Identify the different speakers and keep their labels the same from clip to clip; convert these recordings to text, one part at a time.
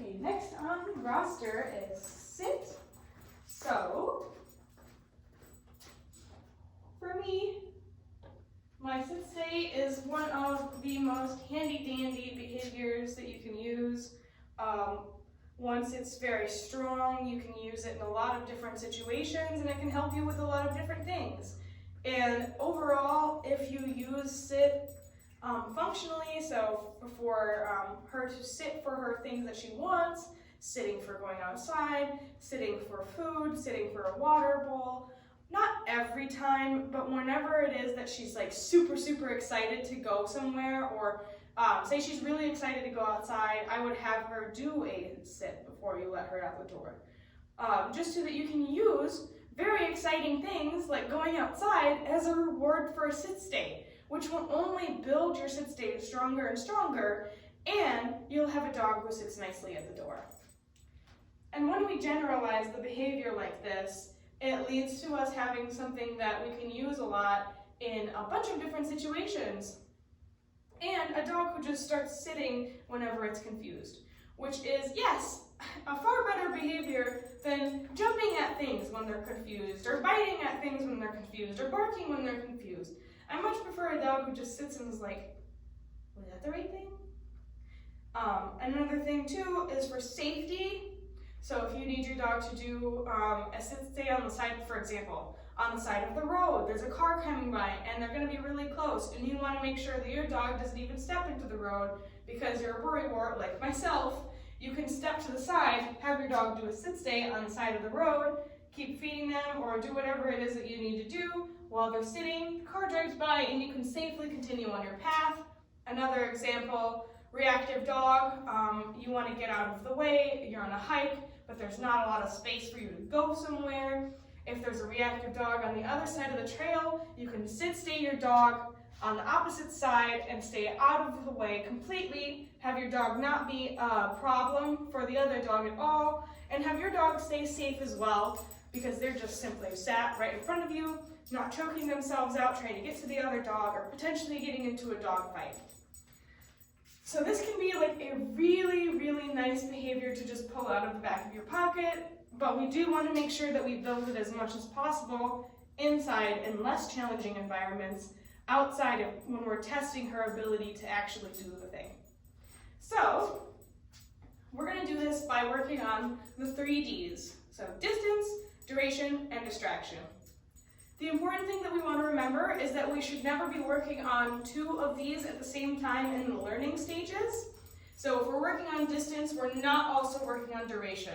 Speaker 1: Okay, next on the roster is sit. So, for me, my sit stay is one of the most handy dandy behaviors that you can use. Once it's very strong, you can use it in a lot of different situations and it can help you with a lot of different things. And overall, if you use sit functionally, so for her to sit for her things that she wants, sitting for going outside, sitting for food, sitting for a water bowl, not every time, but whenever it is that she's like super excited to go somewhere, or say she's really excited to go outside, I would have her do a sit before you let her out the door. Just so that you can use very exciting things like going outside as a reward for a sit stay, which will only build your sit stay stronger and stronger, and you'll have a dog who sits nicely at the door. And when we generalize the behavior like this, it leads to us having something that we can use a lot in a bunch of different situations. And a dog who just starts sitting whenever it's confused, which is, yes, a far better behavior than jumping at things when they're confused, or biting at things when they're confused, or barking when they're confused. I much prefer a dog who just sits and is like, was that the right thing? Another thing too is for safety. So if you need your dog to do a sit stay on the side, for example, on the side of the road, there's a car coming by and they're going to be really close, and you want to make sure that your dog doesn't even step into the road because you're a worrywart like myself. You can step to the side, have your dog do a sit stay on the side of the road, keep feeding them or do whatever it is that you need to do while they're sitting. The car drives by and you can safely continue on your path. Another example, reactive dog, you want to get out of the way, you're on a hike, but there's not a lot of space for you to go somewhere. If there's a reactive dog on the other side of the trail, you can sit stay your dog on the opposite side and stay out of the way completely, have your dog not be a problem for the other dog at all, and have your dog stay safe as well because they're just simply sat right in front of you, not choking themselves out trying to get to the other dog or potentially getting into a dog fight. So this can be like a really nice behavior to just pull out of the back of your pocket, but we do want to make sure that we build it as much as possible inside in less challenging environments, outside of when we're testing her ability to actually do the thing. So we're going to do this by working on the 3 Ds. So distance, duration, and distraction. The important thing that we want to remember is that we should never be working on 2 of these at the same time in the learning stages. So if we're working on distance, we're not also working on duration.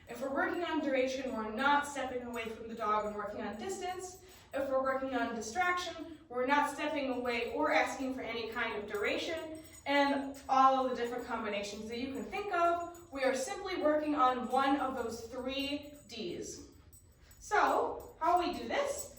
Speaker 1: If we're working on duration, we're not stepping away from the dog and working on distance. If we're working on distraction, we're not stepping away or asking for any kind of duration, and all of the different combinations that you can think of. We are simply working on one of those 3 Ds. So how we do this